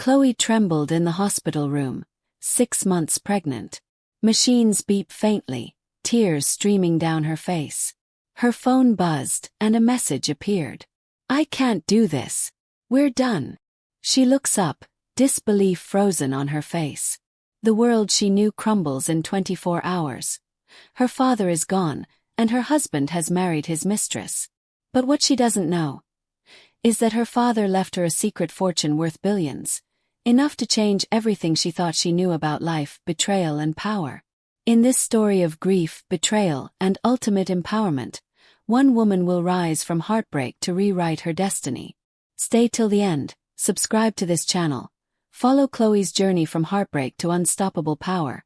Chloe trembled in the hospital room, 6 months pregnant. Machines beep faintly, tears streaming down her face. Her phone buzzed, and a message appeared. "I can't do this. We're done." She looks up, disbelief frozen on her face. The world she knew crumbles in 24 hours. Her father is gone, and her husband has married his mistress. But what she doesn't know is that her father left her a secret fortune worth billions, enough to change everything she thought she knew about life, betrayal, and power. In this story of grief, betrayal, and ultimate empowerment, one woman will rise from heartbreak to rewrite her destiny. Stay till the end, subscribe to this channel, follow Chloe's journey from heartbreak to unstoppable power,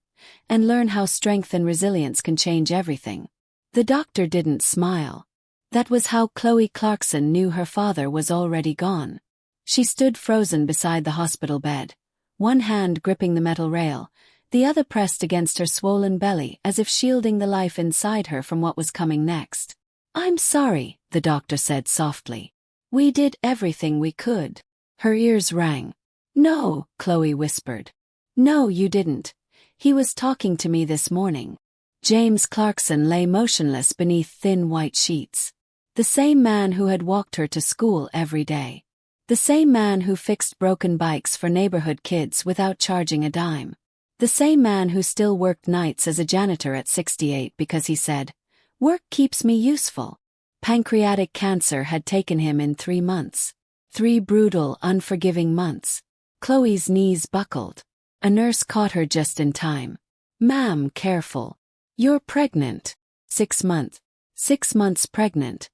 and learn how strength and resilience can change everything. The doctor didn't smile. That was how Chloe Clarkson knew her father was already gone. She stood frozen beside the hospital bed, one hand gripping the metal rail, the other pressed against her swollen belly as if shielding the life inside her from what was coming next. "I'm sorry," the doctor said softly. "We did everything we could." Her ears rang. "No," Chloe whispered. "No, you didn't. He was talking to me this morning." James Clarkson lay motionless beneath thin white sheets. The same man who had walked her to school every day. The same man who fixed broken bikes for neighborhood kids without charging a dime. The same man who still worked nights as a janitor at 68 because he said, "Work keeps me useful." Pancreatic cancer had taken him in 3 months. 3 brutal, unforgiving months. Chloe's knees buckled. A nurse caught her just in time. "Ma'am, careful. You're pregnant." 6 months. 6 months pregnant.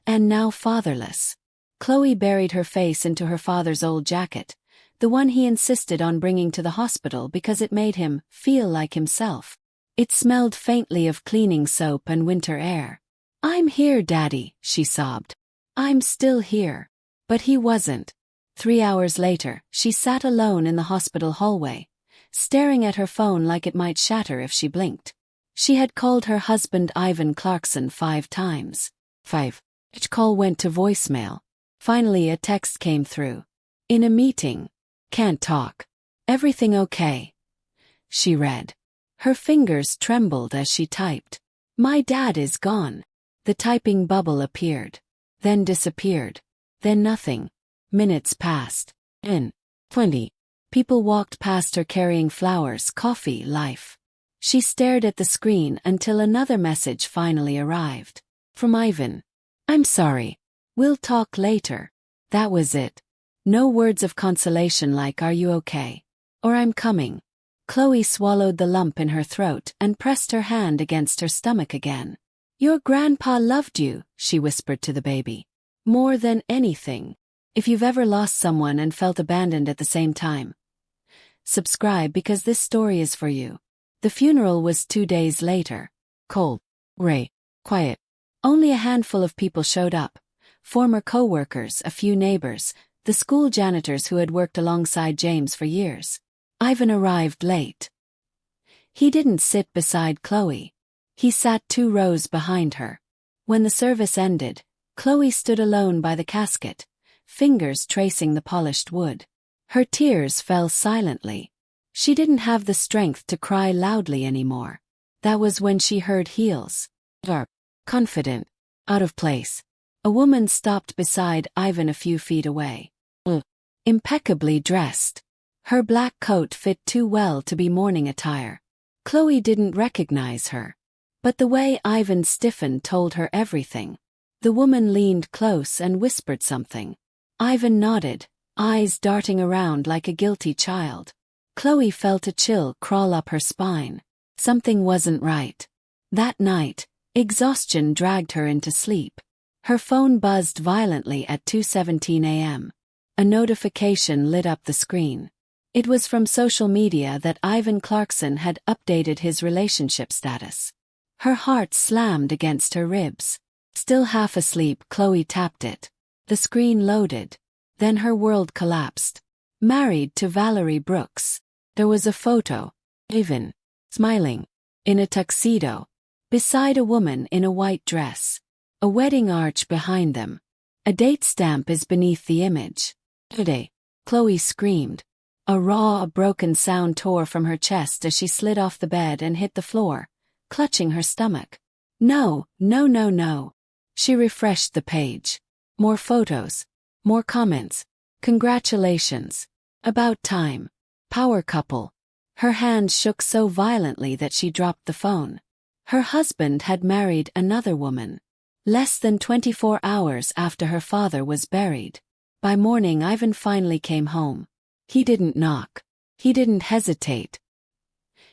And now fatherless. Chloe buried her face into her father's old jacket, the one he insisted on bringing to the hospital because it made him feel like himself. It smelled faintly of cleaning soap and winter air. "I'm here, Daddy," she sobbed. "I'm still here." But he wasn't. 3 hours later, she sat alone in the hospital hallway, staring at her phone like it might shatter if she blinked. She had called her husband Ivan Clarkson 5 times. 5. Each call went to voicemail. Finally a text came through. "In a meeting. Can't talk. Everything okay?" She read. Her fingers trembled as she typed. "My dad is gone." The typing bubble appeared. Then disappeared. Then nothing. Minutes passed. 10. 20. People walked past her carrying flowers, coffee, life. She stared at the screen until another message finally arrived. From Ivan. "I'm sorry. We'll talk later." That was it. No words of consolation like "Are you okay?" or "I'm coming." Chloe swallowed the lump in her throat and pressed her hand against her stomach again. "Your grandpa loved you," she whispered to the baby. "More than anything." If you've ever lost someone and felt abandoned at the same time, subscribe because this story is for you. The funeral was 2 days later. Cold, gray, quiet. Only a handful of people showed up. Former co-workers, a few neighbors, the school janitors who had worked alongside James for years. Ivan arrived late. He didn't sit beside Chloe. He sat 2 rows behind her. When the service ended, Chloe stood alone by the casket, fingers tracing the polished wood. Her tears fell silently. She didn't have the strength to cry loudly anymore. That was when she heard heels. Sharp, confident, out of place. A woman stopped beside Ivan a few feet away. Impeccably dressed. Her black coat fit too well to be morning attire. Chloe didn't recognize her. But the way Ivan stiffened told her everything. The woman leaned close and whispered something. Ivan nodded, eyes darting around like a guilty child. Chloe felt a chill crawl up her spine. Something wasn't right. That night, exhaustion dragged her into sleep. Her phone buzzed violently at 2:17 a.m. A notification lit up the screen. It was from social media that Ivan Clarkson had updated his relationship status. Her heart slammed against her ribs. Still half asleep, Chloe tapped it. The screen loaded. Then her world collapsed. Married to Valerie Brooks. There was a photo. Ivan, smiling, in a tuxedo, beside a woman in a white dress. A wedding arch behind them. A date stamp is beneath the image. Today. Chloe screamed. A broken sound tore from her chest as she slid off the bed and hit the floor, clutching her stomach. No, no, no, no. She refreshed the page. More photos. More comments. Congratulations. About time. Power couple. Her hand shook so violently that she dropped the phone. Her husband had married another woman. Less than 24 hours after her father was buried. By morning Ivan finally came home. He didn't knock. He didn't hesitate.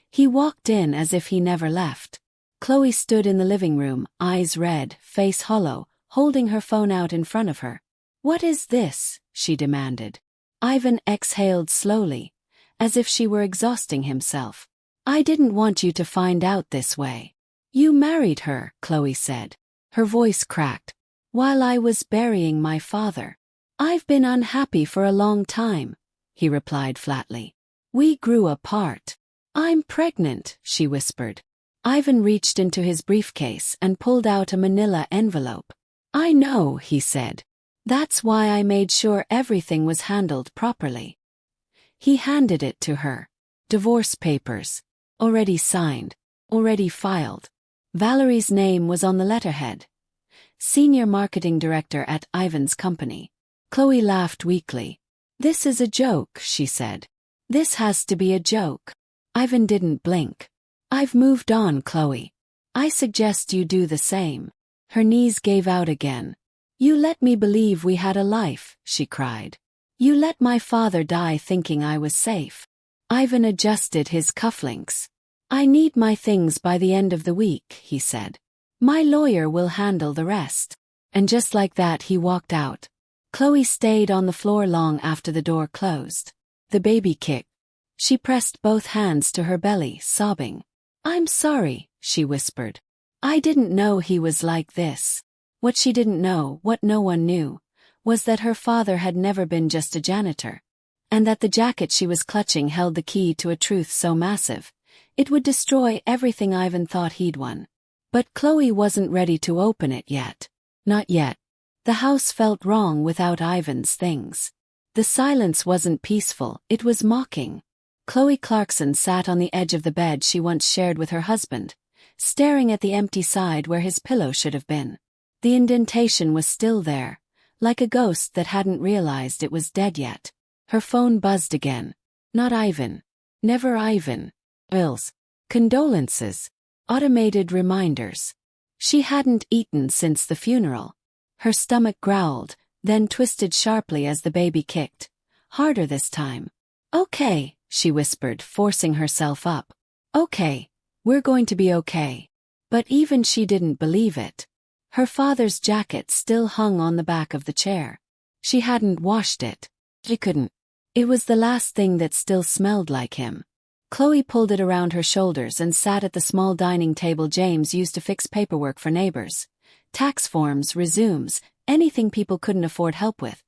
He walked in as if he never left. Chloe stood in the living room, eyes red, face hollow, holding her phone out in front of her. "What is this?" she demanded. Ivan exhaled slowly, as if she were exhausting himself. "I didn't want you to find out this way." "You married her," Chloe said. Her voice cracked. "While I was burying my father. I've been unhappy for a long time," he replied flatly. "We grew apart." "I'm pregnant," she whispered. Ivan reached into his briefcase and pulled out a manila envelope. "I know," he said. "That's why I made sure everything was handled properly." He handed it to her. Divorce papers. Already signed. Already filed. Valerie's name was on the letterhead. Senior marketing director at Ivan's company. Chloe laughed weakly. "This is a joke," she said. "This has to be a joke." Ivan didn't blink. "I've moved on, Chloe. I suggest you do the same." Her knees gave out again. "You let me believe we had a life," she cried. "You let my father die thinking I was safe." Ivan adjusted his cufflinks. "I need my things by the end of the week," he said. "My lawyer will handle the rest." And just like that he walked out. Chloe stayed on the floor long after the door closed. The baby kicked. She pressed both hands to her belly, sobbing. "I'm sorry," she whispered. "I didn't know he was like this." What she didn't know, what no one knew, was that her father had never been just a janitor. And that the jacket she was clutching held the key to a truth so massive, it would destroy everything Ivan thought he'd won. But Chloe wasn't ready to open it yet. Not yet. The house felt wrong without Ivan's things. The silence wasn't peaceful, it was mocking. Chloe Clarkson sat on the edge of the bed she once shared with her husband, staring at the empty side where his pillow should have been. The indentation was still there, like a ghost that hadn't realized it was dead yet. Her phone buzzed again. Not Ivan. Never Ivan. Bills. Condolences. Automated reminders. She hadn't eaten since the funeral. Her stomach growled, then twisted sharply as the baby kicked. Harder this time. "Okay," she whispered, forcing herself up. "Okay. We're going to be okay." But even she didn't believe it. Her father's jacket still hung on the back of the chair. She hadn't washed it. She couldn't. It was the last thing that still smelled like him. Chloe pulled it around her shoulders and sat at the small dining table James used to fix paperwork for neighbors. Tax forms, resumes, anything people couldn't afford help with.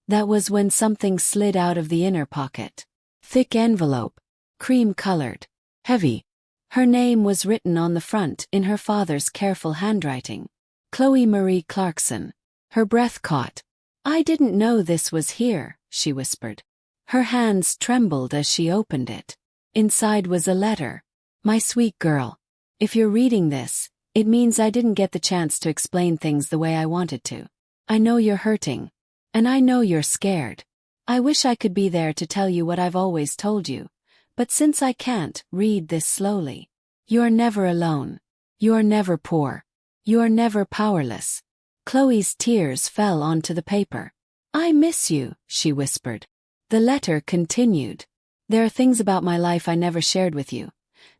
That was when something slid out of the inner pocket. Thick envelope. Cream-colored. Heavy. Her name was written on the front in her father's careful handwriting. Chloe Marie Clarkson. Her breath caught. "I didn't know this was here," she whispered. Her hands trembled as she opened it. Inside was a letter. "My sweet girl. If you're reading this, it means I didn't get the chance to explain things the way I wanted to. I know you're hurting. And I know you're scared. I wish I could be there to tell you what I've always told you. But since I can't, read this slowly. You're never alone. You're never poor. You're never powerless." Chloe's tears fell onto the paper. "I miss you," she whispered. The letter continued. "There are things about my life I never shared with you.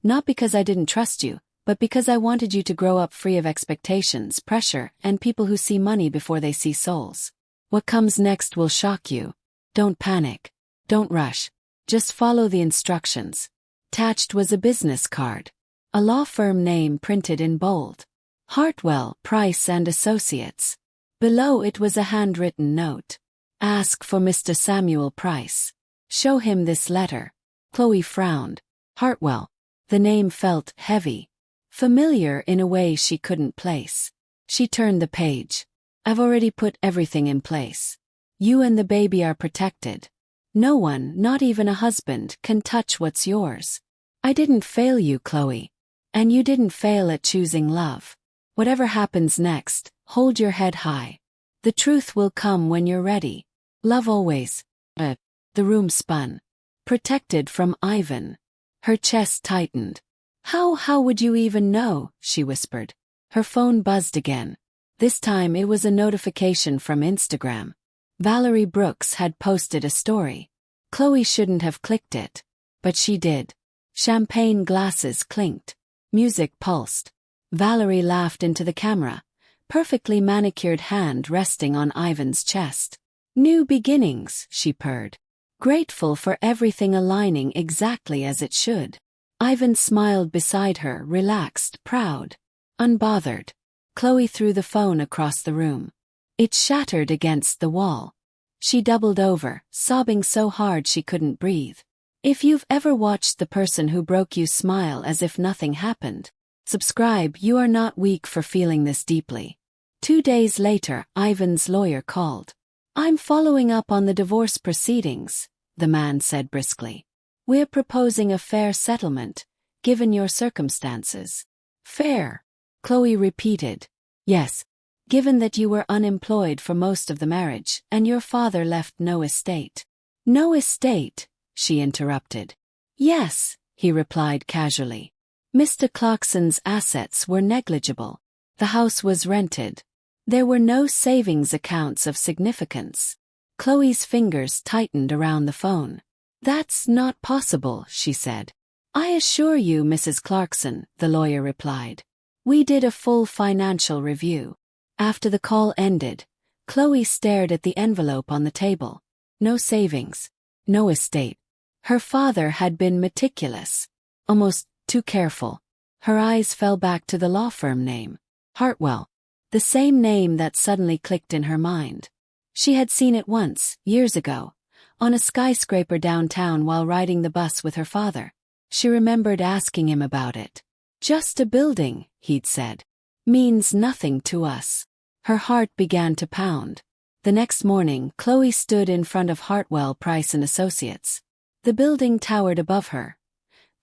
Not because I didn't trust you, but because I wanted you to grow up free of expectations, pressure, and people who see money before they see souls. What comes next will shock you. Don't panic. Don't rush. Just follow the instructions." Attached was a business card. A law firm name printed in bold. Hartwell, Price and Associates. Below it was a handwritten note. "Ask for Mr. Samuel Price. Show him this letter." Chloe frowned. Hartwell. The name felt heavy. Familiar in a way she couldn't place. She turned the page. "I've already put everything in place. You and the baby are protected. No one, not even a husband, can touch what's yours. I didn't fail you, Chloe. And you didn't fail at choosing love. Whatever happens next, hold your head high. The truth will come when you're ready. Love always. The room spun. Protected from Ivan. Her chest tightened. How would you even know? She whispered. Her phone buzzed again. This time it was a notification from Instagram. Valerie Brooks had posted a story. Chloe shouldn't have clicked it. But she did. Champagne glasses clinked. Music pulsed. Valerie laughed into the camera, perfectly manicured hand resting on Ivan's chest. New beginnings, she purred. Grateful for everything aligning exactly as it should. Ivan smiled beside her, relaxed, proud, unbothered. Chloe threw the phone across the room. It shattered against the wall. She doubled over, sobbing so hard she couldn't breathe. If you've ever watched the person who broke you smile as if nothing happened, subscribe. You are not weak for feeling this deeply. 2 days later, Ivan's lawyer called. I'm following up on the divorce proceedings, the man said briskly. We're proposing a fair settlement, given your circumstances. Fair? Chloe repeated. Yes. Given that you were unemployed for most of the marriage, and your father left no estate. No estate? She interrupted. Yes, he replied casually. Mr. Clarkson's assets were negligible. The house was rented. There were no savings accounts of significance. Chloe's fingers tightened around the phone. That's not possible, she said. I assure you, Mrs. Clarkson, the lawyer replied. We did a full financial review. After the call ended, Chloe stared at the envelope on the table. No savings. No estate. Her father had been meticulous. Almost too careful. Her eyes fell back to the law firm name. Hartwell. The same name that suddenly clicked in her mind. She had seen it once, years ago, on a skyscraper downtown while riding the bus with her father. She remembered asking him about it. Just a building, he'd said. Means nothing to us. Her heart began to pound. The next morning, Chloe stood in front of Hartwell Price and Associates. The building towered above her.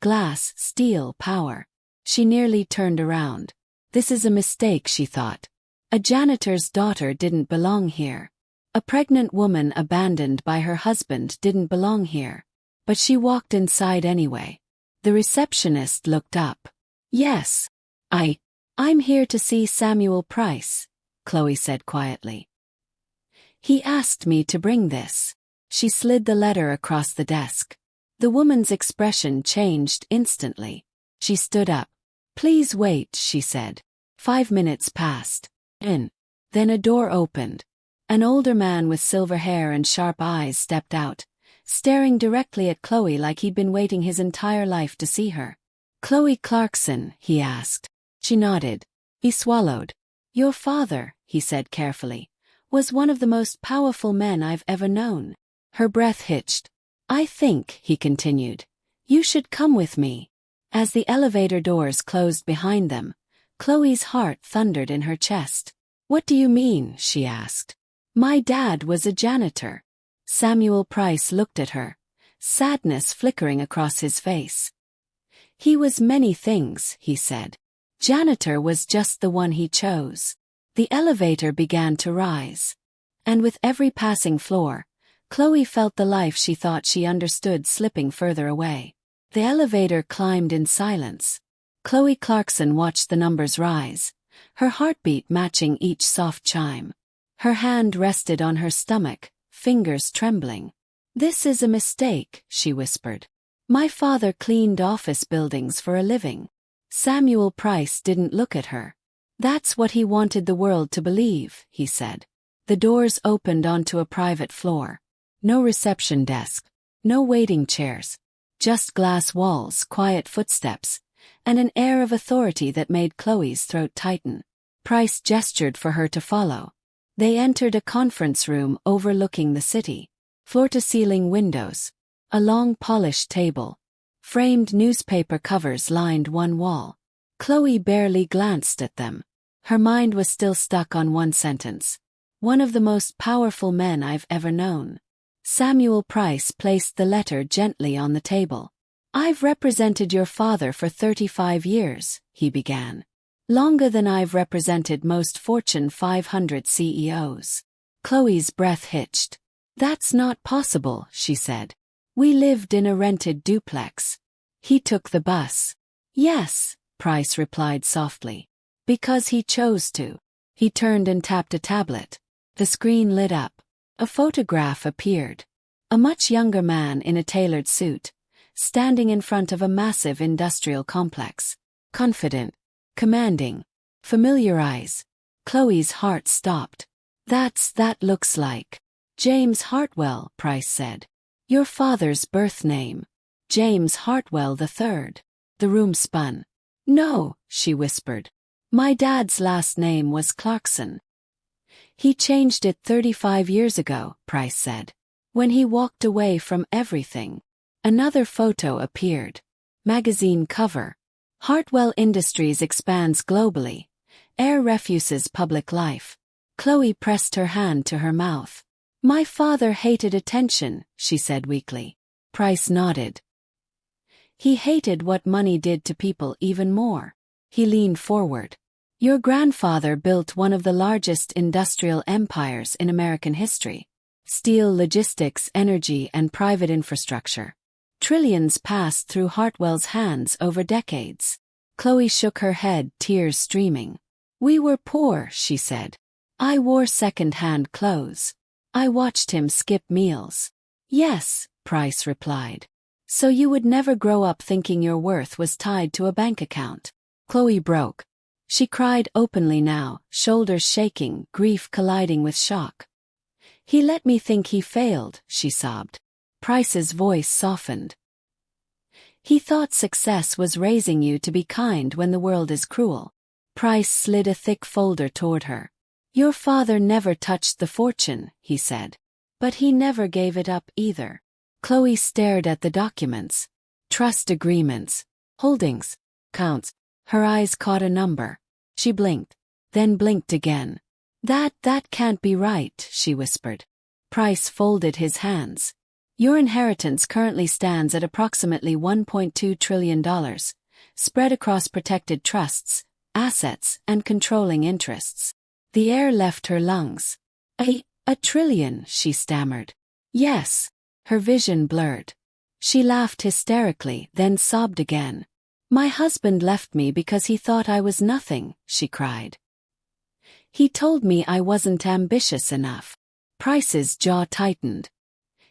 Glass, steel, power. She nearly turned around. This is a mistake, she thought. A janitor's daughter didn't belong here. A pregnant woman abandoned by her husband didn't belong here. But she walked inside anyway. The receptionist looked up. Yes. I'm here to see Samuel Price, Chloe said quietly. He asked me to bring this. She slid the letter across the desk. The woman's expression changed instantly. She stood up. Please wait, she said. 5 minutes passed. Then a door opened. An older man with silver hair and sharp eyes stepped out, staring directly at Chloe like he'd been waiting his entire life to see her. Chloe Clarkson, he asked. She nodded. He swallowed. Your father, he said carefully, was one of the most powerful men I've ever known. Her breath hitched. I think, he continued, you should come with me. As the elevator doors closed behind them, Chloe's heart thundered in her chest. What do you mean? She asked. My dad was a janitor. Samuel Price looked at her, sadness flickering across his face. He was many things, he said. Janitor was just the one he chose. The elevator began to rise. And with every passing floor, Chloe felt the life she thought she understood slipping further away. The elevator climbed in silence. Chloe Clarkson watched the numbers rise, her heartbeat matching each soft chime. Her hand rested on her stomach, fingers trembling. This is a mistake, she whispered. My father cleaned office buildings for a living. Samuel Price didn't look at her. That's what he wanted the world to believe, he said. The doors opened onto a private floor. No reception desk. No waiting chairs. Just glass walls, quiet footsteps, and an air of authority that made Chloe's throat tighten. Price gestured for her to follow. They entered a conference room overlooking the city. Floor-to-ceiling windows. A long polished table. Framed newspaper covers lined one wall. Chloe barely glanced at them. Her mind was still stuck on one sentence. One of the most powerful men I've ever known. Samuel Price placed the letter gently on the table. "I've represented your father for 35 years, he began. "Longer than I've represented most Fortune 500 CEOs. Chloe's breath hitched. "That's not possible," she said. "We lived in a rented duplex." "He took the bus." "Yes," Price replied softly. "Because he chose to." He turned and tapped a tablet. The screen lit up. A photograph appeared. A much younger man in a tailored suit, standing in front of a massive industrial complex. Confident. Commanding. Familiar eyes. Chloe's heart stopped. That looks like James Hartwell," Price said. "Your father's birth name. James Hartwell III. The room spun. "No," she whispered. "My dad's last name was Clarkson." "He changed it 35 years ago," Price said. "When he walked away from everything." Another photo appeared. Magazine cover. Hartwell Industries expands globally. Air refuses public life. Chloe pressed her hand to her mouth. "My father hated attention," she said weakly. Price nodded. "He hated what money did to people even more." He leaned forward. "Your grandfather built one of the largest industrial empires in American history. Steel, logistics, energy, and private infrastructure. Trillions passed through Hartwell's hands over decades." Chloe shook her head, tears streaming. "We were poor," she said. "I wore second-hand clothes. I watched him skip meals." "Yes," Price replied. "So you would never grow up thinking your worth was tied to a bank account." Chloe broke. She cried openly now, shoulders shaking, grief colliding with shock. "He let me think he failed," she sobbed. Price's voice softened. "He thought success was raising you to be kind when the world is cruel." Price slid a thick folder toward her. "Your father never touched the fortune," he said. "But he never gave it up either." Chloe stared at the documents. Trust agreements. Holdings. Counts. Her eyes caught a number. She blinked. Then blinked again. That can't be right," she whispered. Price folded his hands. "Your inheritance currently stands at approximately $1.2 trillion, spread across protected trusts, assets, and controlling interests." The air left her lungs. A trillion," she stammered. "Yes." Her vision blurred. She laughed hysterically, then sobbed again. "My husband left me because he thought I was nothing," she cried. "He told me I wasn't ambitious enough." Price's jaw tightened.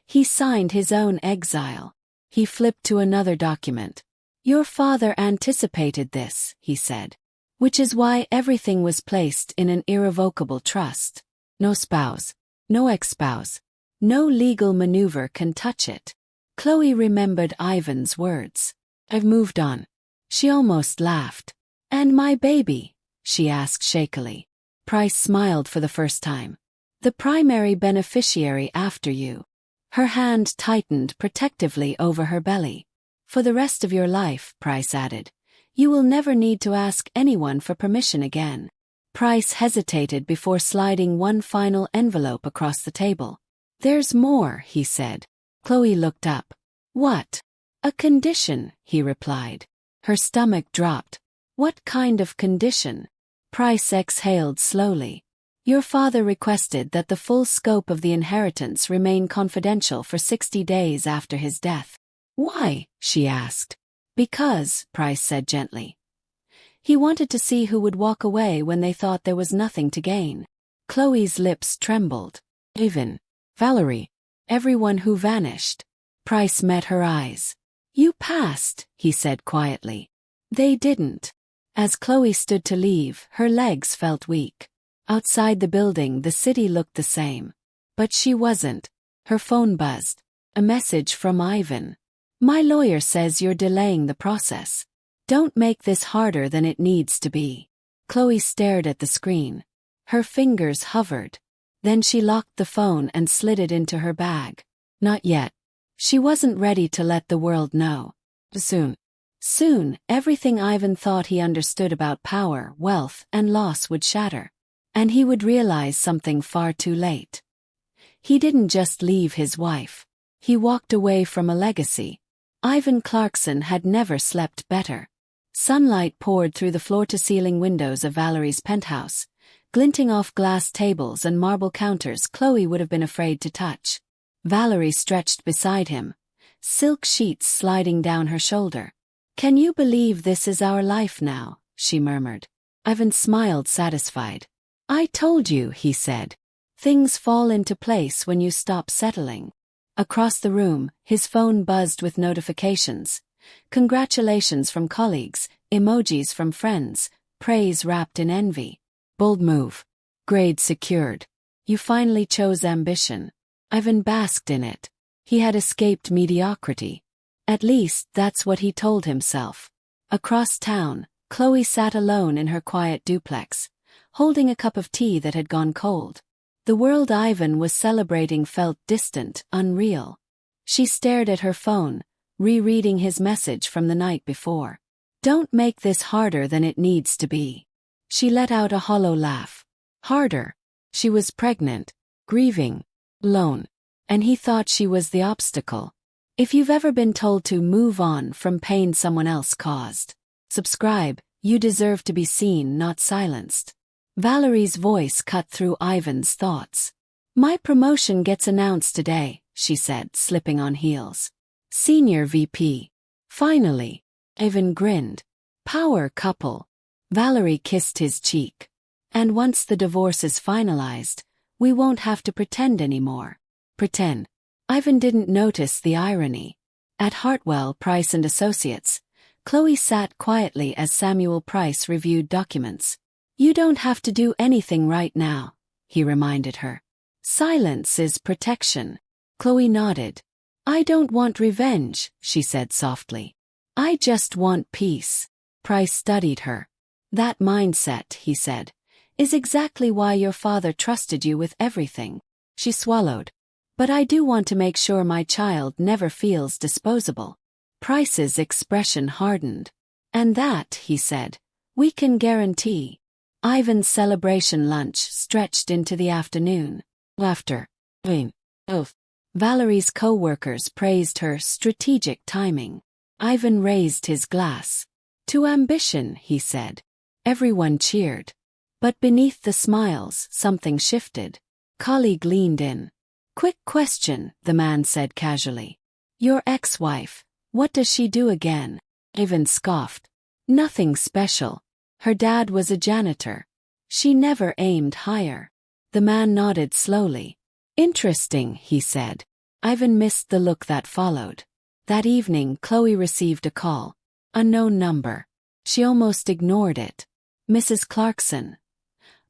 He signed his own exile. He flipped to another document. "Your father anticipated this," he said. "Which is why everything was placed in an irrevocable trust. No spouse. No ex-spouse. No legal maneuver can touch it." Chloe remembered Ivan's words. "I've moved on." She almost laughed. "And my baby?" she asked shakily. Price smiled for the first time. "The primary beneficiary after you." Her hand tightened protectively over her belly. "For the rest of your life," Price added, "you will never need to ask anyone for permission again." Price hesitated before sliding one final envelope across the table. "There's more," he said. Chloe looked up. "What?" "A condition," he replied. Her stomach dropped. "What kind of condition?" Price exhaled slowly. "Your father requested that the full scope of the inheritance remain confidential for 60 days after his death." "Why?" she asked. "Because," Price said gently. "He wanted to see who would walk away when they thought there was nothing to gain." Chloe's lips trembled. "Evan. Valerie. Everyone who vanished." Price met her eyes. "You passed," he said quietly. "They didn't." As Chloe stood to leave, her legs felt weak. Outside the building, the city looked the same. But she wasn't. Her phone buzzed. A message from Ivan. "My lawyer says you're delaying the process. Don't make this harder than it needs to be." Chloe stared at the screen. Her fingers hovered. Then she locked the phone and slid it into her bag. Not yet. She wasn't ready to let the world know. Soon. Soon, everything Ivan thought he understood about power, wealth, and loss would shatter. And he would realize something far too late. He didn't just leave his wife. He walked away from a legacy. Ivan Clarkson had never slept better. Sunlight poured through the floor-to-ceiling windows of Valerie's penthouse, glinting off glass tables and marble counters Chloe would have been afraid to touch. Valerie stretched beside him, silk sheets sliding down her shoulder. "Can you believe this is our life now?" she murmured. Ivan smiled satisfied. "I told you," he said. "Things fall into place when you stop settling." Across the room, his phone buzzed with notifications. Congratulations from colleagues, emojis from friends, praise wrapped in envy. "Bold move. Grade secured. You finally chose ambition." Ivan basked in it. He had escaped mediocrity. At least, that's what he told himself. Across town, Chloe sat alone in her quiet duplex, holding a cup of tea that had gone cold. The world Ivan was celebrating felt distant, unreal. She stared at her phone, rereading his message from the night before. "Don't make this harder than it needs to be." She let out a hollow laugh. Harder. She was pregnant, grieving, alone. And he thought she was the obstacle. If you've ever been told to move on from pain someone else caused, subscribe. You deserve to be seen, not silenced. Valerie's voice cut through Ivan's thoughts. "My promotion gets announced today," she said, slipping on heels. "Senior VP. Finally." Ivan grinned. "Power couple." Valerie kissed his cheek. "And once the divorce is finalized, we won't have to pretend anymore." Pretend. Ivan didn't notice the irony. At Hartwell, Price and Associates, Chloe sat quietly as Samuel Price reviewed documents. "You don't have to do anything right now," he reminded her. "Silence is protection." Chloe nodded. "I don't want revenge," she said softly. "I just want peace." Price studied her. "That mindset," he said, "is exactly why your father trusted you with everything." She swallowed. "But I do want to make sure my child never feels disposable." Price's expression hardened. "And that," he said, "we can guarantee." Ivan's celebration lunch stretched into the afternoon. Laughter. Oath. Valerie's co-workers praised her strategic timing. Ivan raised his glass. "To ambition," he said. Everyone cheered. But beneath the smiles, something shifted. Colleague leaned in. "Quick question," the man said casually. "Your ex-wife, what does she do again?" Ivan scoffed. "Nothing special. Her dad was a janitor. She never aimed higher." The man nodded slowly. "Interesting," he said. Ivan missed the look that followed. That evening, Chloe received a call. Unknown number. She almost ignored it. "Mrs. Clarkson?"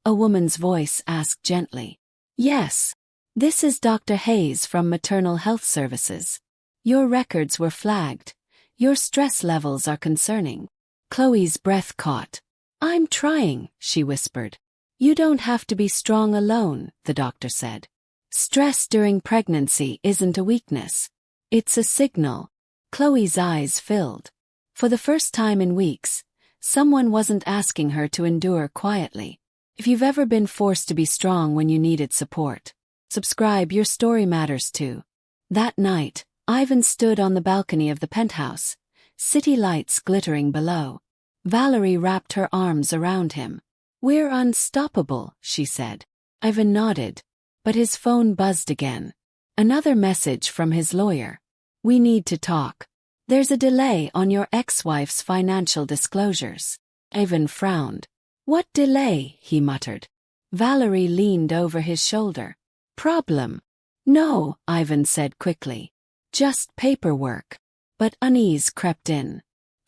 A woman's voice asked gently. "Yes. This is Dr. Hayes from Maternal Health Services. Your records were flagged. Your stress levels are concerning." Chloe's breath caught. "I'm trying," she whispered. "You don't have to be strong alone," the doctor said. "Stress during pregnancy isn't a weakness. It's a signal." Chloe's eyes filled. For the first time in weeks, someone wasn't asking her to endure quietly. If you've ever been forced to be strong when you needed support, subscribe. Your story matters too. That night, Ivan stood on the balcony of the penthouse, city lights glittering below. Valerie wrapped her arms around him. "We're unstoppable," she said. Ivan nodded, but his phone buzzed again. Another message from his lawyer. "We need to talk. There's a delay on your ex-wife's financial disclosures." Ivan frowned. "What delay?" he muttered. Valerie leaned over his shoulder. "Problem?" "No," Ivan said quickly. "Just paperwork." But unease crept in.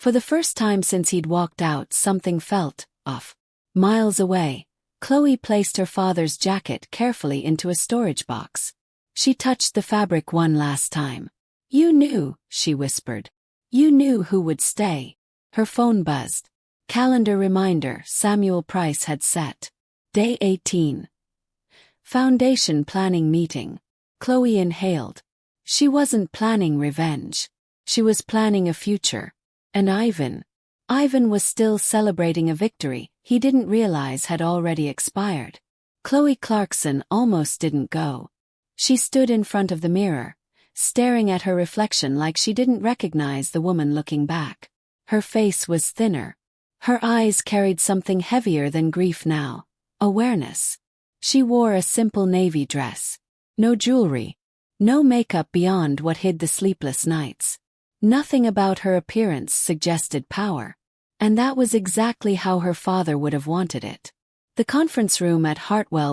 For the first time since he'd walked out, something felt off. Miles away, Chloe placed her father's jacket carefully into a storage box. She touched the fabric one last time. "You knew," she whispered. "You knew who would stay." Her phone buzzed. Calendar reminder Samuel Price had set. Day 18. Foundation planning meeting. Chloe inhaled. She wasn't planning revenge. She was planning a future. And Ivan was still celebrating a victory he didn't realize had already expired. Chloe Clarkson almost didn't go. She stood in front of the mirror, staring at her reflection like she didn't recognize the woman looking back. Her face was thinner. Her eyes carried something heavier than grief now: awareness. She wore a simple navy dress. No jewelry. No makeup beyond what hid the sleepless nights. Nothing about her appearance suggested power. And that was exactly how her father would have wanted it. The conference room at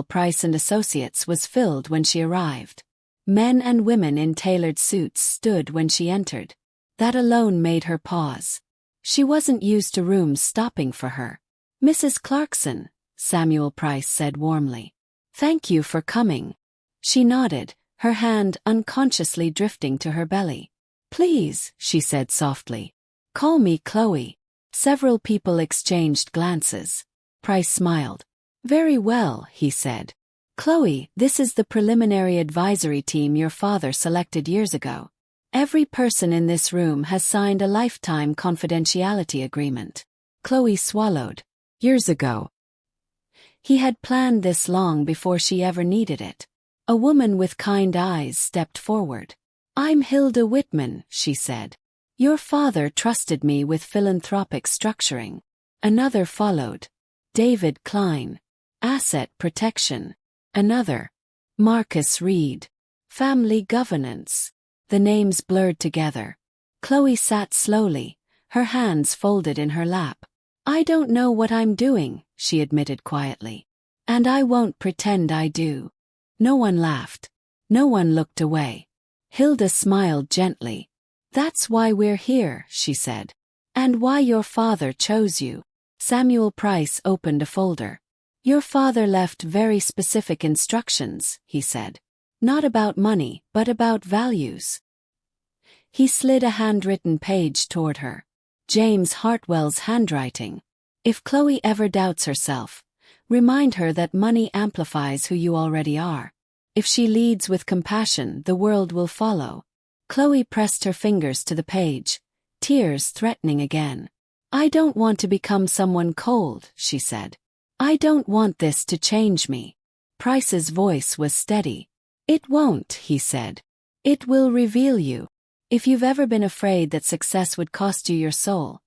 Price and Associates was filled when she arrived. Men and women in tailored suits stood when she entered. That alone made her pause. She wasn't used to rooms stopping for her. "Mrs. Clarkson," Samuel Price said warmly. "Thank you for coming." She nodded, her hand unconsciously drifting to her belly. "Please," she said softly. "Call me Chloe." Several people exchanged glances. Price smiled. "Very well," he said. "Chloe, this is the preliminary advisory team your father selected years ago. Every person in this room has signed a lifetime confidentiality agreement." Chloe swallowed. Years ago. He had planned this long before she ever needed it. A woman with kind eyes stepped forward. "I'm Hilda Whitman," she said. "Your father trusted me with philanthropic structuring." Another followed. "David Klein. Asset protection." Another. "Marcus Reed. Family governance." The names blurred together. Chloe sat slowly, her hands folded in her lap. "I don't know what I'm doing," she admitted quietly. "And I won't pretend I do." No one laughed. No one looked away. Hilda smiled gently. "That's why we're here," she said. "And why your father chose you." Samuel Price opened a folder. "Your father left very specific instructions," he said. "Not about money, but about values." He slid a handwritten page toward her. James Hartwell's handwriting. "If Chloe ever doubts herself, remind her that money amplifies who you already are. If she leads with compassion, the world will follow." Chloe pressed her fingers to the page, tears threatening again. "I don't want to become someone cold," she said. "I don't want this to change me." Price's voice was steady. "It won't," he said. "It will reveal you. If you've ever been afraid that success would cost you your soul,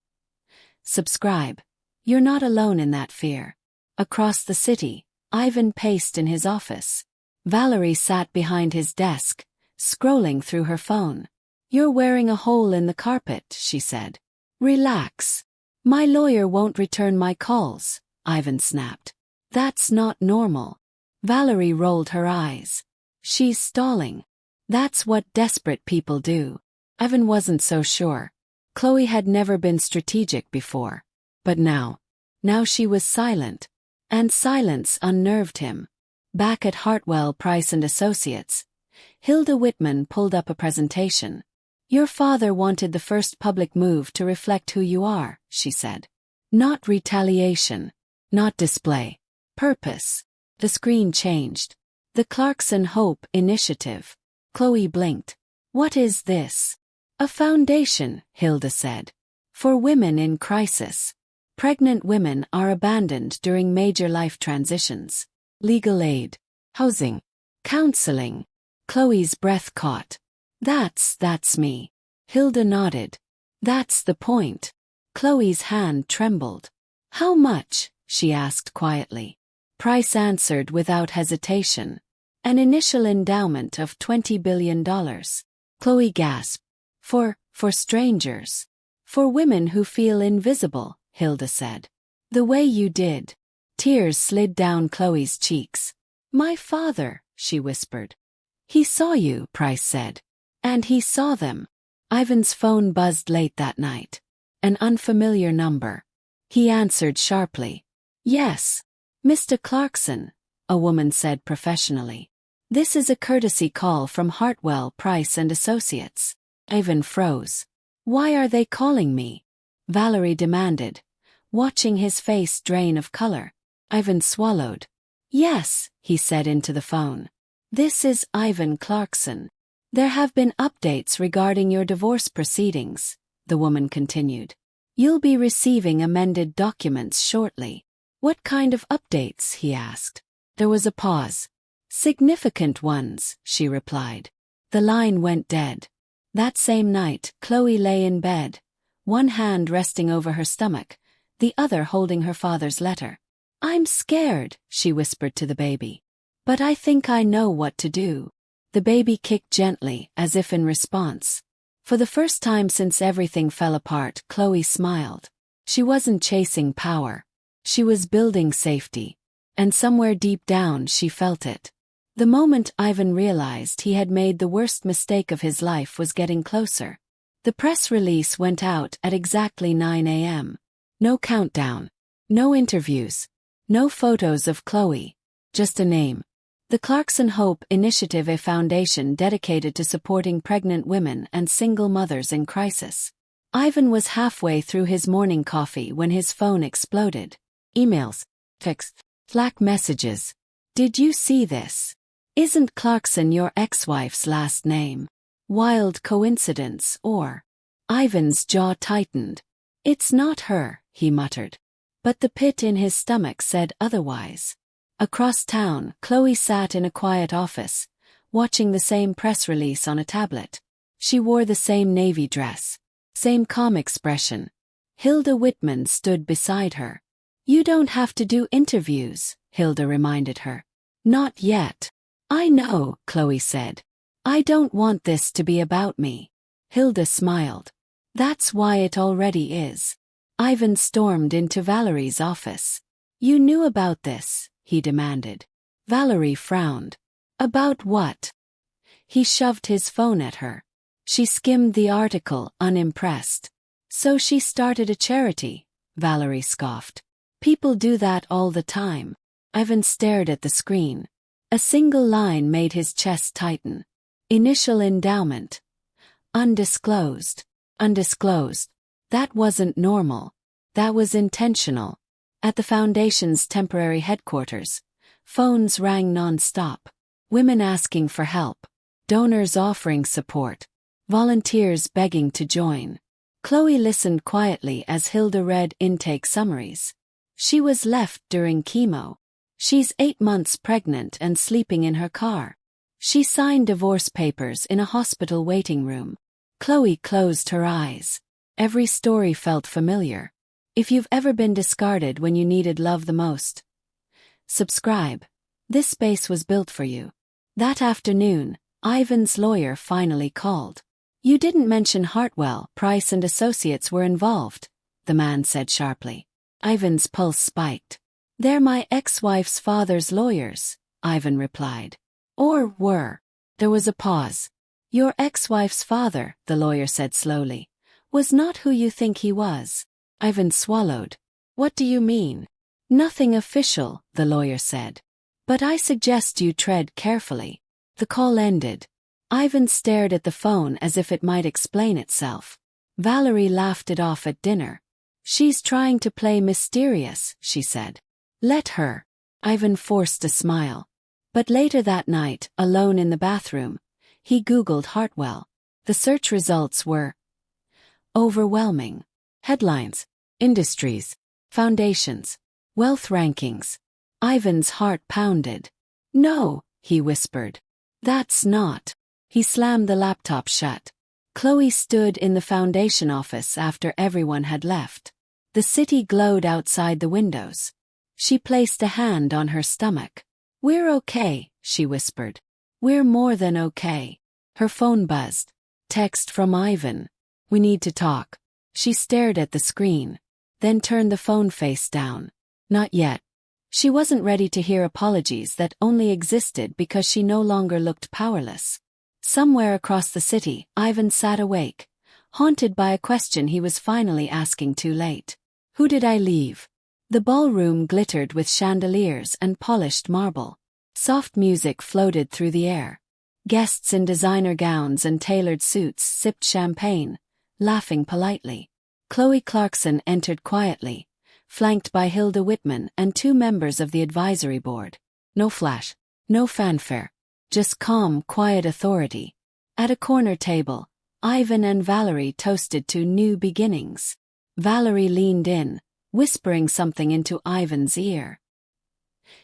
subscribe. You're not alone in that fear." Across the city, Ivan paced in his office. Valerie sat behind his desk, scrolling through her phone. "You're wearing a hole in the carpet," she said. "Relax. My lawyer won't return my calls," Ivan snapped. "That's not normal." Valerie rolled her eyes. "She's stalling. That's what desperate people do." Ivan wasn't so sure. Chloe had never been strategic before. But now she was silent. And silence unnerved him. Back at Price and Associates, Hilda Whitman pulled up a presentation. "Your father wanted the first public move to reflect who you are," she said. "Not retaliation. Not display. Purpose." The screen changed. "The Clarkson Hope Initiative." Chloe blinked. "What is this?" "A foundation," Hilda said. "For women in crisis. Pregnant women are abandoned during major life transitions. Legal aid. Housing. Counseling." Chloe's breath caught. That's me." Hilda nodded. "That's the point." Chloe's hand trembled. "How much?" she asked quietly. Price answered without hesitation. "An initial endowment of $20 billion. Chloe gasped. For strangers. For women who feel invisible," Hilda said. "The way you did." Tears slid down Chloe's cheeks. "My father," she whispered. "He saw you," Price said. "And he saw them." Ivan's phone buzzed late that night. An unfamiliar number. He answered sharply. "Yes. Mr. Clarkson," a woman said professionally. "This is a courtesy call from Price and Associates." Ivan froze. "Why are they calling me?" Valerie demanded, watching his face drain of color. Ivan swallowed. "Yes," he said into the phone. "This is Ivan Clarkson. There have been updates regarding your divorce proceedings," the woman continued. "You'll be receiving amended documents shortly." "What kind of updates?" he asked. There was a pause. Significant ones, she replied. The line went dead. That same night, Chloe lay in bed, one hand resting over her stomach, the other holding her father's letter. "I'm scared," she whispered to the baby. "But I think I know what to do." The baby kicked gently, as if in response. For the first time since everything fell apart, Chloe smiled. She wasn't chasing power. She was building safety. And somewhere deep down she felt it. The moment Ivan realized he had made the worst mistake of his life was getting closer. The press release went out at exactly 9 a.m. No countdown. No interviews. No photos of Chloe. Just a name. The Clarkson Hope Initiative, a foundation dedicated to supporting pregnant women and single mothers in crisis. Ivan was halfway through his morning coffee when his phone exploded. Emails. Texts. Slack messages. "Did you see this? Isn't Clarkson your ex-wife's last name? Wild coincidence, or?" Ivan's jaw tightened. "It's not her," he muttered. But the pit in his stomach said otherwise. Across town, Chloe sat in a quiet office, watching the same press release on a tablet. She wore the same navy dress. Same calm expression. Hilda Whitman stood beside her. "You don't have to do interviews," Hilda reminded her. "Not yet." "I know," Chloe said. "I don't want this to be about me." Hilda smiled. "That's why it already is." Ivan stormed into Valerie's office. "You knew about this?" he demanded. Valerie frowned. "About what?" He shoved his phone at her. She skimmed the article, unimpressed. "So she started a charity," Valerie scoffed. "People do that all the time." Ivan stared at the screen. A single line made his chest tighten. Initial endowment. Undisclosed. Undisclosed. That wasn't normal. That was intentional. At the foundation's temporary headquarters, phones rang non-stop. Women asking for help. Donors offering support. Volunteers begging to join. Chloe listened quietly as Hilda read intake summaries. She was left during chemo. She's 8 months pregnant and sleeping in her car. She signed divorce papers in a hospital waiting room. Chloe closed her eyes. Every story felt familiar. If you've ever been discarded when you needed love the most, subscribe. This space was built for you. That afternoon, Ivan's lawyer finally called. "You didn't mention Hartwell, Price and Associates were involved," the man said sharply. Ivan's pulse spiked. "They're my ex-wife's father's lawyers," Ivan replied. "Or were." There was a pause. "Your ex-wife's father," the lawyer said slowly, "was not who you think he was." Ivan swallowed. "What do you mean?" "Nothing official," the lawyer said. "But I suggest you tread carefully." The call ended. Ivan stared at the phone as if it might explain itself. Valerie laughed it off at dinner. "She's trying to play mysterious," she said. "Let her." Ivan forced a smile. But later that night, alone in the bathroom, he Googled Hartwell. The search results were overwhelming. Headlines, industries, foundations, wealth rankings. Ivan's heart pounded. "No," he whispered. "That's not." He slammed the laptop shut. Chloe stood in the foundation office after everyone had left. The city glowed outside the windows. She placed a hand on her stomach. "We're okay," she whispered. "We're more than okay." Her phone buzzed. Text from Ivan. "We need to talk." She stared at the screen, then turned the phone face down. Not yet. She wasn't ready to hear apologies that only existed because she no longer looked powerless. Somewhere across the city, Ivan sat awake, haunted by a question he was finally asking too late. Who did I leave? The ballroom glittered with chandeliers and polished marble. Soft music floated through the air. Guests in designer gowns and tailored suits sipped champagne, laughing politely. Chloe Clarkson entered quietly, flanked by Hilda Whitman and 2 members of the advisory board. No flash, no fanfare. Just calm, quiet authority. At a corner table, Ivan and Valerie toasted to new beginnings. Valerie leaned in, whispering something into Ivan's ear.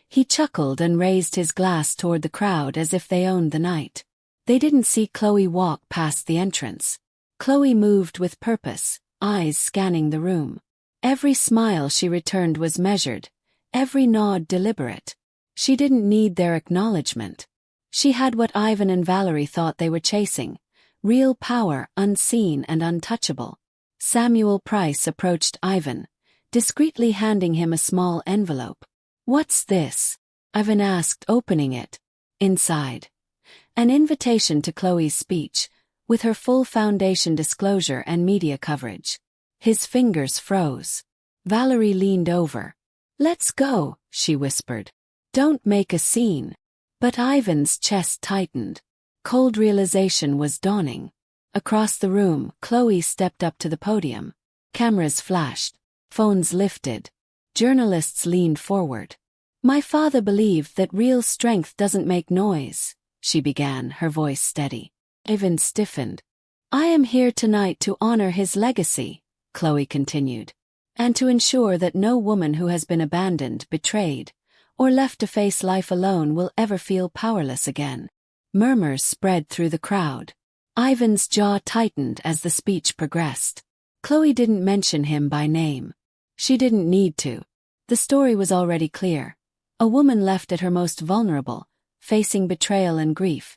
He chuckled and raised his glass toward the crowd as if they owned the night. They didn't see Chloe walk past the entrance. Chloe moved with purpose, eyes scanning the room. Every smile she returned was measured, every nod deliberate. She didn't need their acknowledgement. She had what Ivan and Valerie thought they were chasing: real power, unseen and untouchable. Samuel Price approached Ivan, discreetly handing him a small envelope. "What's this?" Ivan asked, opening it. Inside, an invitation to Chloe's speech, with her full foundation disclosure and media coverage. His fingers froze. Valerie leaned over. "Let's go," she whispered. "Don't make a scene." But Ivan's chest tightened. Cold realization was dawning. Across the room, Chloe stepped up to the podium. Cameras flashed. Phones lifted. Journalists leaned forward. "My father believed that real strength doesn't make noise," she began, her voice steady. Ivan stiffened. "I am here tonight to honor his legacy," Chloe continued, "and to ensure that no woman who has been abandoned, betrayed, or left to face life alone will ever feel powerless again." Murmurs spread through the crowd. Ivan's jaw tightened as the speech progressed. Chloe didn't mention him by name. She didn't need to. The story was already clear. A woman left at her most vulnerable, facing betrayal and grief,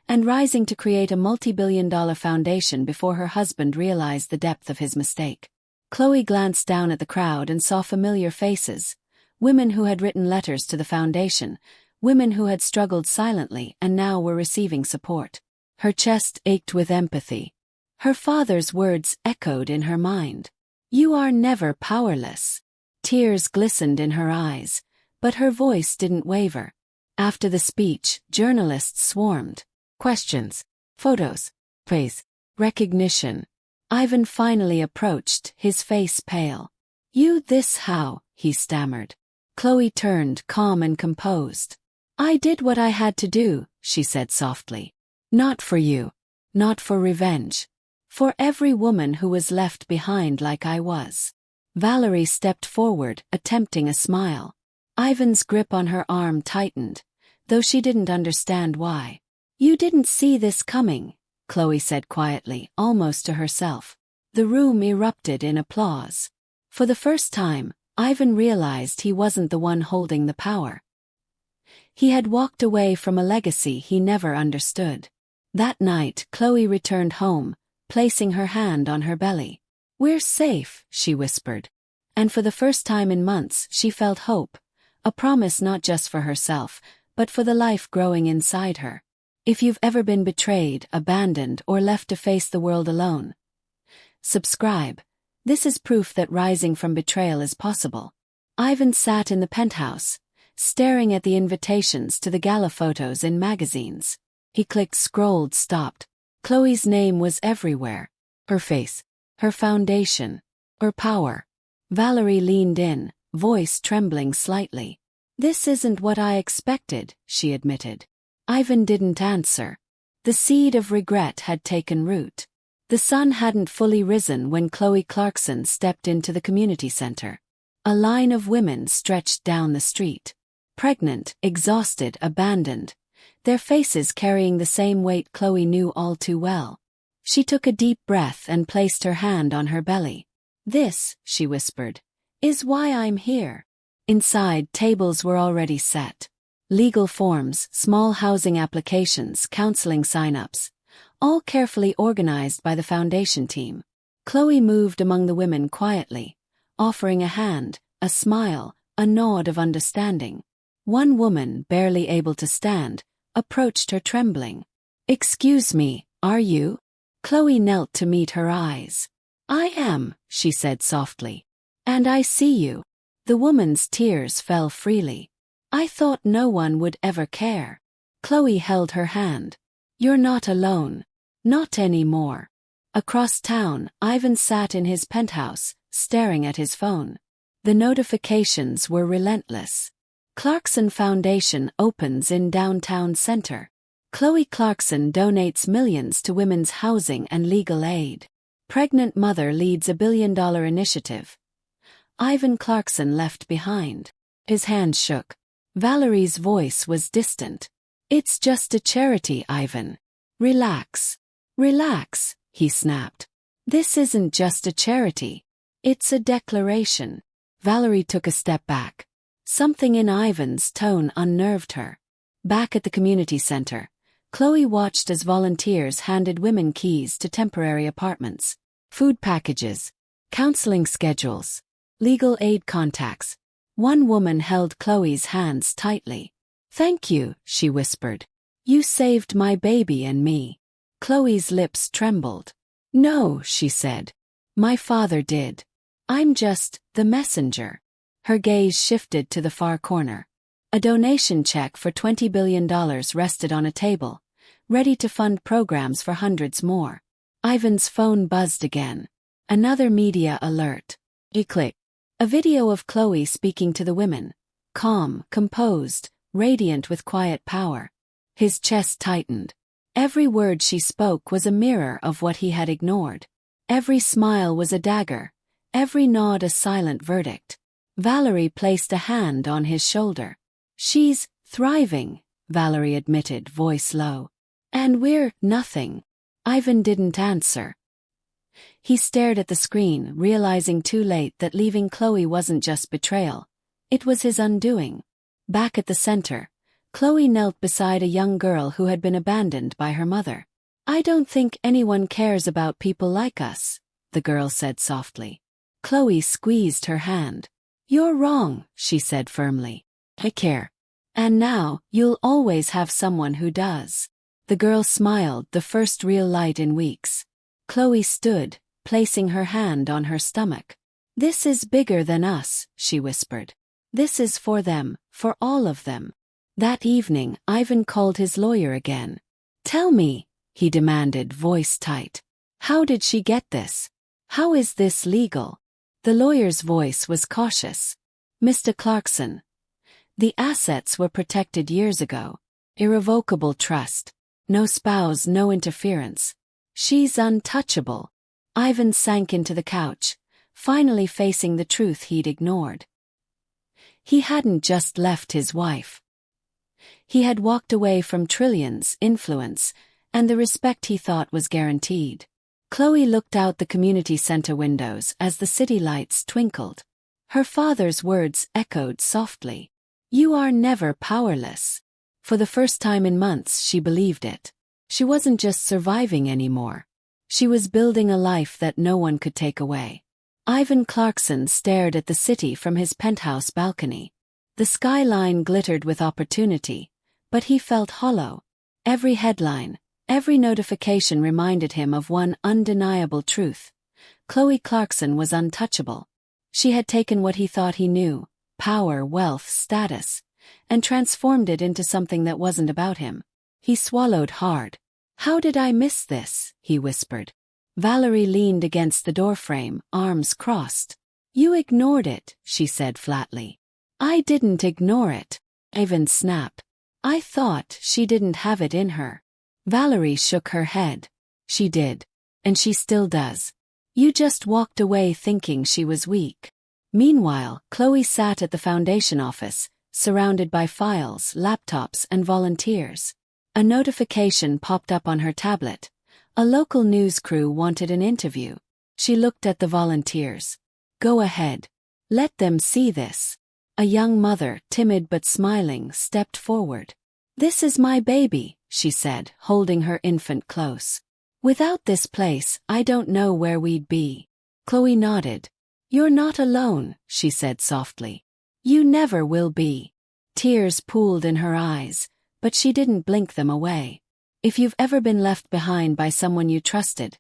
and rising to create a multi-billion-dollar foundation before her husband realized the depth of his mistake. Chloe glanced down at the crowd and saw familiar faces, women who had written letters to the foundation, women who had struggled silently and now were receiving support. Her chest ached with empathy. Her father's words echoed in her mind. "You are never powerless." Tears glistened in her eyes, but her voice didn't waver. After the speech, journalists swarmed. Questions, photos, praise, recognition. Ivan finally approached, his face pale. "You this how?" he stammered. Chloe turned, calm and composed. "I did what I had to do," she said softly. "Not for you. Not for revenge. For every woman who was left behind like I was." Valerie stepped forward, attempting a smile. Ivan's grip on her arm tightened, though she didn't understand why. "You didn't see this coming," Chloe said quietly, almost to herself. The room erupted in applause. For the first time, Ivan realized he wasn't the one holding the power. He had walked away from a legacy he never understood. That night, Chloe returned home, placing her hand on her belly. "We're safe," she whispered. And for the first time in months, she felt hope, a promise not just for herself, but for the life growing inside her. If you've ever been betrayed, abandoned, or left to face the world alone, subscribe. This is proof that rising from betrayal is possible. Ivan sat in the penthouse, staring at the invitations to the gala photos in magazines. He clicked, scrolled, stopped. Chloe's name was everywhere. Her face, her foundation, her power. Valerie leaned in, voice trembling slightly. "This isn't what I expected," she admitted. Ivan didn't answer. The seed of regret had taken root. The sun hadn't fully risen when Chloe Clarkson stepped into the community center. A line of women stretched down the street. Pregnant, exhausted, abandoned, their faces carrying the same weight Chloe knew all too well. She took a deep breath and placed her hand on her belly. "This," she whispered, "is why I'm here." Inside, tables were already set. Legal forms, small housing applications, counseling sign-ups, all carefully organized by the foundation team. Chloe moved among the women quietly, offering a hand, a smile, a nod of understanding. One woman, barely able to stand, approached her trembling. "Excuse me, are you?" Chloe knelt to meet her eyes. "I am," she said softly. "And I see you." The woman's tears fell freely. "I thought no one would ever care." Chloe held her hand. "You're not alone. Not anymore." Across town, Ivan sat in his penthouse, staring at his phone. The notifications were relentless. Clarkson Foundation opens in downtown center. Chloe Clarkson donates millions to women's housing and legal aid. Pregnant mother leads $1 billion initiative. Ivan Clarkson left behind. His hand shook. Valerie's voice was distant. It's just a charity, Ivan. Relax. Relax, he snapped. This isn't just a charity. It's a declaration. Valerie took a step back. Something in Ivan's tone unnerved her. Back at the community center, Chloe watched as volunteers handed women keys to temporary apartments, food packages, counseling schedules, legal aid contacts. One woman held Chloe's hands tightly. "Thank you," she whispered. "You saved my baby and me." Chloe's lips trembled. "No," she said. "My father did. I'm just the messenger." Her gaze shifted to the far corner. A donation check for $20 billion rested on a table, ready to fund programs for hundreds more. Ivan's phone buzzed again. Another media alert. He clicked. A video of Chloe speaking to the women. Calm, composed, radiant with quiet power. His chest tightened. Every word she spoke was a mirror of what he had ignored. Every smile was a dagger. Every nod a silent verdict. Valerie placed a hand on his shoulder. "She's thriving," Valerie admitted, voice low. "And we're nothing." Ivan didn't answer. He stared at the screen, realizing too late that leaving Chloe wasn't just betrayal. It was his undoing. Back at the center, Chloe knelt beside a young girl who had been abandoned by her mother. "I don't think anyone cares about people like us," the girl said softly. Chloe squeezed her hand. "You're wrong," she said firmly. "I care. And now, you'll always have someone who does." The girl smiled, the first real light in weeks. Chloe stood, placing her hand on her stomach. "This is bigger than us," she whispered. "This is for them, for all of them." That evening, Ivan called his lawyer again. "Tell me," he demanded, voice tight. "How did she get this? How is this legal?" The lawyer's voice was cautious. "Mr. Clarkson, the assets were protected years ago. Irrevocable trust. No spouse, no interference. She's untouchable." Ivan sank into the couch, finally facing the truth he'd ignored. He hadn't just left his wife. He had walked away from Trillion's influence and the respect he thought was guaranteed. Chloe looked out the community center windows as the city lights twinkled. Her father's words echoed softly. "You are never powerless." For the first time in months, she believed it. She wasn't just surviving anymore. She was building a life that no one could take away. Ivan Clarkson stared at the city from his penthouse balcony. The skyline glittered with opportunity, but he felt hollow. Every headline, every notification reminded him of one undeniable truth. Chloe Clarkson was untouchable. She had taken what he thought he knew, power, wealth, status, and transformed it into something that wasn't about him. He swallowed hard. "How did I miss this?" he whispered. Valerie leaned against the doorframe, arms crossed. "You ignored it," she said flatly. "I didn't ignore it," Ivan snapped. "I thought she didn't have it in her." Valerie shook her head. "She did. And she still does. You just walked away thinking she was weak." Meanwhile, Chloe sat at the foundation office, surrounded by files, laptops, and volunteers. A notification popped up on her tablet. A local news crew wanted an interview. She looked at the volunteers. "Go ahead. Let them see this." A young mother, timid but smiling, stepped forward. "This is my baby," she said, holding her infant close. "Without this place, I don't know where we'd be." Chloe nodded. "You're not alone," she said softly. "You never will be." Tears pooled in her eyes, but she didn't blink them away. If you've ever been left behind by someone you trusted,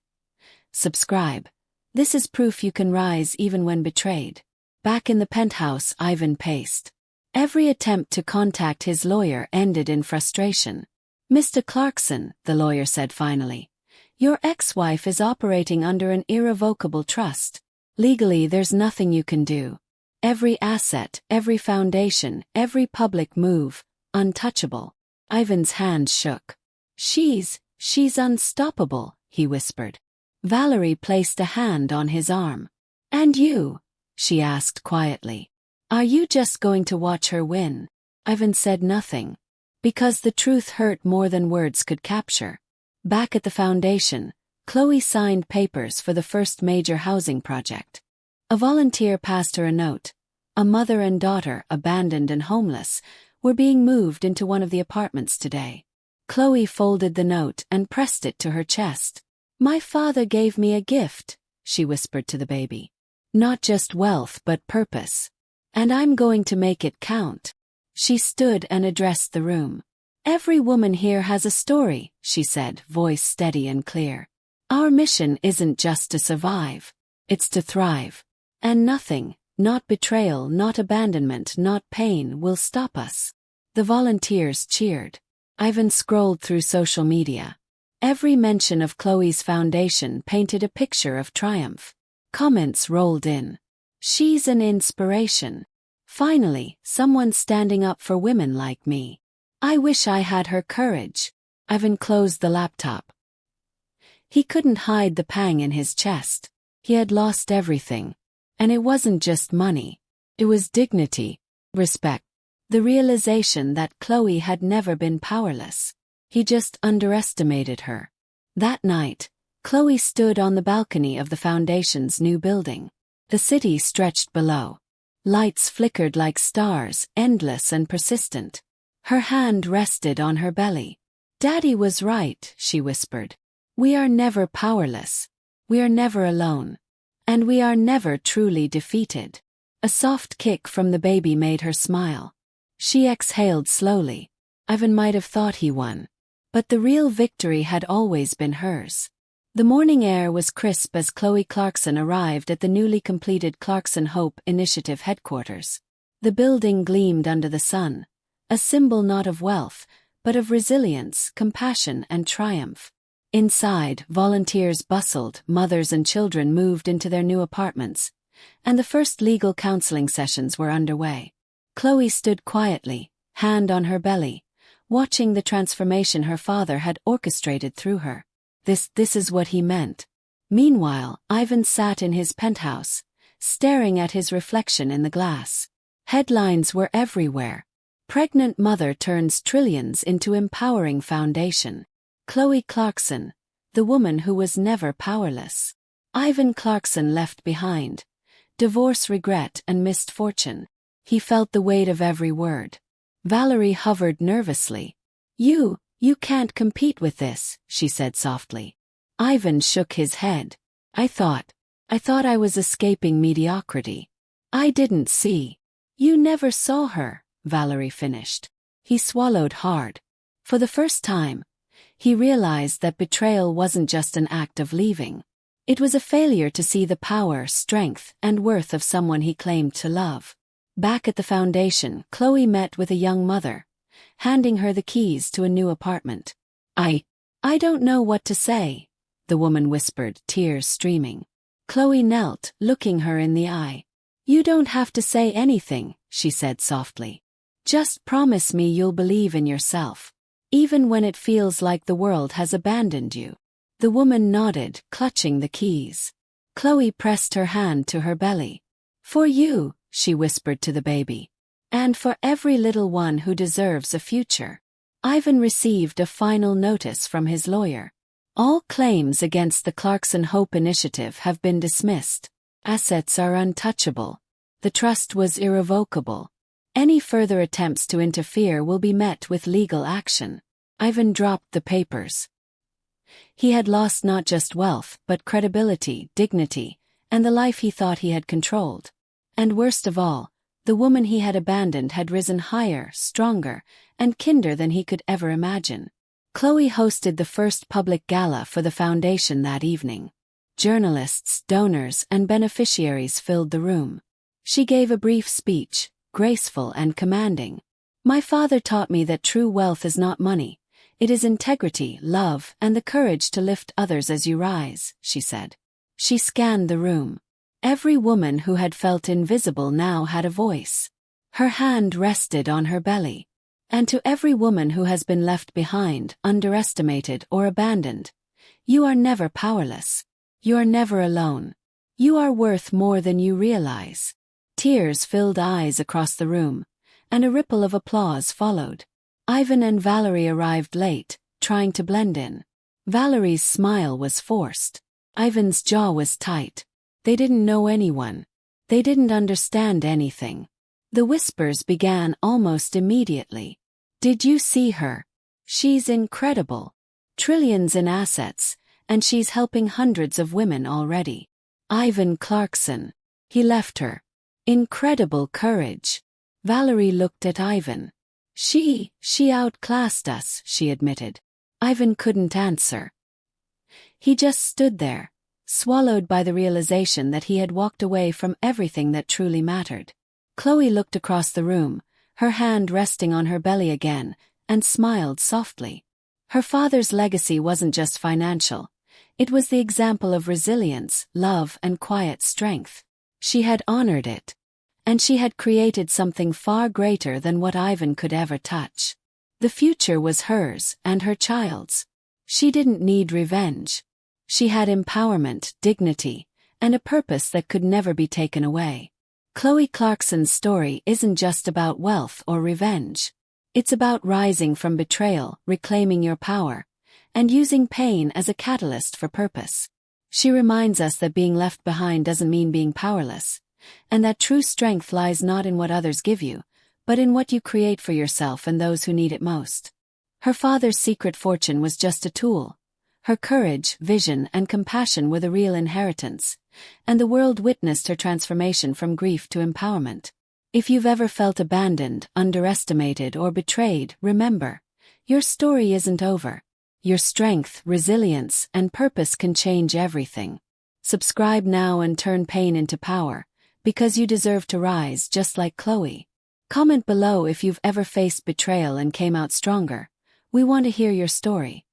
subscribe. This is proof you can rise even when betrayed. Back in the penthouse, Ivan paced. Every attempt to contact his lawyer ended in frustration. "Mr. Clarkson," the lawyer said finally, "your ex-wife is operating under an irrevocable trust. Legally, there's nothing you can do. Every asset, every foundation, every public move, untouchable." Ivan's hand shook. She's unstoppable," he whispered. Valerie placed a hand on his arm. "And you?" she asked quietly. "Are you just going to watch her win?" Ivan said nothing. Because the truth hurt more than words could capture. Back at the foundation, Chloe signed papers for the first major housing project. A volunteer passed her a note. A mother and daughter, abandoned and homeless, were being moved into one of the apartments today. Chloe folded the note and pressed it to her chest. "My father gave me a gift," she whispered to the baby. "Not just wealth but purpose. And I'm going to make it count." She stood and addressed the room. "Every woman here has a story," she said, voice steady and clear. "Our mission isn't just to survive. It's to thrive. And nothing, not betrayal, not abandonment, not pain, will stop us." The volunteers cheered. Ivan scrolled through social media. Every mention of Chloe's foundation painted a picture of triumph. Comments rolled in. "She's an inspiration. Finally, someone standing up for women like me. I wish I had her courage." Ivan closed the laptop. He couldn't hide the pang in his chest. He had lost everything. And it wasn't just money. It was dignity, respect, the realization that Chloe had never been powerless. He just underestimated her. That night, Chloe stood on the balcony of the foundation's new building. The city stretched below. Lights flickered like stars, endless and persistent. Her hand rested on her belly. "Daddy was right," she whispered. "We are never powerless. We are never alone. And we are never truly defeated." A soft kick from the baby made her smile. She exhaled slowly. Ivan might have thought he won. But the real victory had always been hers. The morning air was crisp as Chloe Clarkson arrived at the newly completed Clarkson Hope Initiative headquarters. The building gleamed under the sun, a symbol not of wealth, but of resilience, compassion, and triumph. Inside, volunteers bustled, mothers and children moved into their new apartments, and the first legal counseling sessions were underway. Chloe stood quietly, hand on her belly, watching the transformation her father had orchestrated through her. This is what he meant. Meanwhile, Ivan sat in his penthouse, staring at his reflection in the glass. Headlines were everywhere. Pregnant mother turns trillions into empowering foundation. Chloe Clarkson, the woman who was never powerless. Ivan Clarkson left behind. Divorce, regret, and missed fortune. He felt the weight of every word. Valerie hovered nervously. You can't compete with this," she said softly. Ivan shook his head. I thought I was escaping mediocrity. I didn't see." "You never saw her," Valerie finished. He swallowed hard. For the first time, he realized that betrayal wasn't just an act of leaving. It was a failure to see the power, strength, and worth of someone he claimed to love. Back at the foundation, Chloe met with a young mother, handing her the keys to a new apartment. I don't know what to say," the woman whispered, tears streaming. Chloe knelt, looking her in the eye. "You don't have to say anything," she said softly. "Just promise me you'll believe in yourself. Even when it feels like the world has abandoned you." The woman nodded, clutching the keys. Chloe pressed her hand to her belly. "For you," she whispered to the baby. "And for every little one who deserves a future." Ivan received a final notice from his lawyer. All claims against the Clarkson Hope Initiative have been dismissed. Assets are untouchable. The trust was irrevocable. Any further attempts to interfere will be met with legal action. Ivan dropped the papers. He had lost not just wealth, but credibility, dignity, and the life he thought he had controlled. And worst of all, the woman he had abandoned had risen higher, stronger, and kinder than he could ever imagine. Chloe hosted the first public gala for the foundation that evening. Journalists, donors, and beneficiaries filled the room. She gave a brief speech, graceful and commanding. "My father taught me that true wealth is not money. It is integrity, love, and the courage to lift others as you rise," she said. She scanned the room. Every woman who had felt invisible now had a voice. Her hand rested on her belly. And to every woman who has been left behind, underestimated, or abandoned, you are never powerless. You are never alone. You are worth more than you realize. Tears filled eyes across the room, and a ripple of applause followed. Ivan and Valerie arrived late, trying to blend in. Valerie's smile was forced. Ivan's jaw was tight. They didn't know anyone. They didn't understand anything. The whispers began almost immediately. Did you see her? She's incredible. Trillions in assets, and she's helping hundreds of women already. Ivan Clarkson. He left her. Incredible courage. Valerie looked at Ivan. She outclassed us, she admitted. Ivan couldn't answer. He just stood there, swallowed by the realization that he had walked away from everything that truly mattered. Chloe looked across the room, her hand resting on her belly again, and smiled softly. Her father's legacy wasn't just financial. It was the example of resilience, love, and quiet strength. She had honored it. And she had created something far greater than what Ivan could ever touch. The future was hers and her child's. She didn't need revenge. She had empowerment, dignity, and a purpose that could never be taken away. Chloe Clarkson's story isn't just about wealth or revenge. It's about rising from betrayal, reclaiming your power, and using pain as a catalyst for purpose. She reminds us that being left behind doesn't mean being powerless, and that true strength lies not in what others give you, but in what you create for yourself and those who need it most. Her father's secret fortune was just a tool. Her courage, vision, and compassion were the real inheritance, and the world witnessed her transformation from grief to empowerment. If you've ever felt abandoned, underestimated, or betrayed, remember, your story isn't over. Your strength, resilience, and purpose can change everything. Subscribe now and turn pain into power, because you deserve to rise just like Chloe. Comment below if you've ever faced betrayal and came out stronger. We want to hear your story.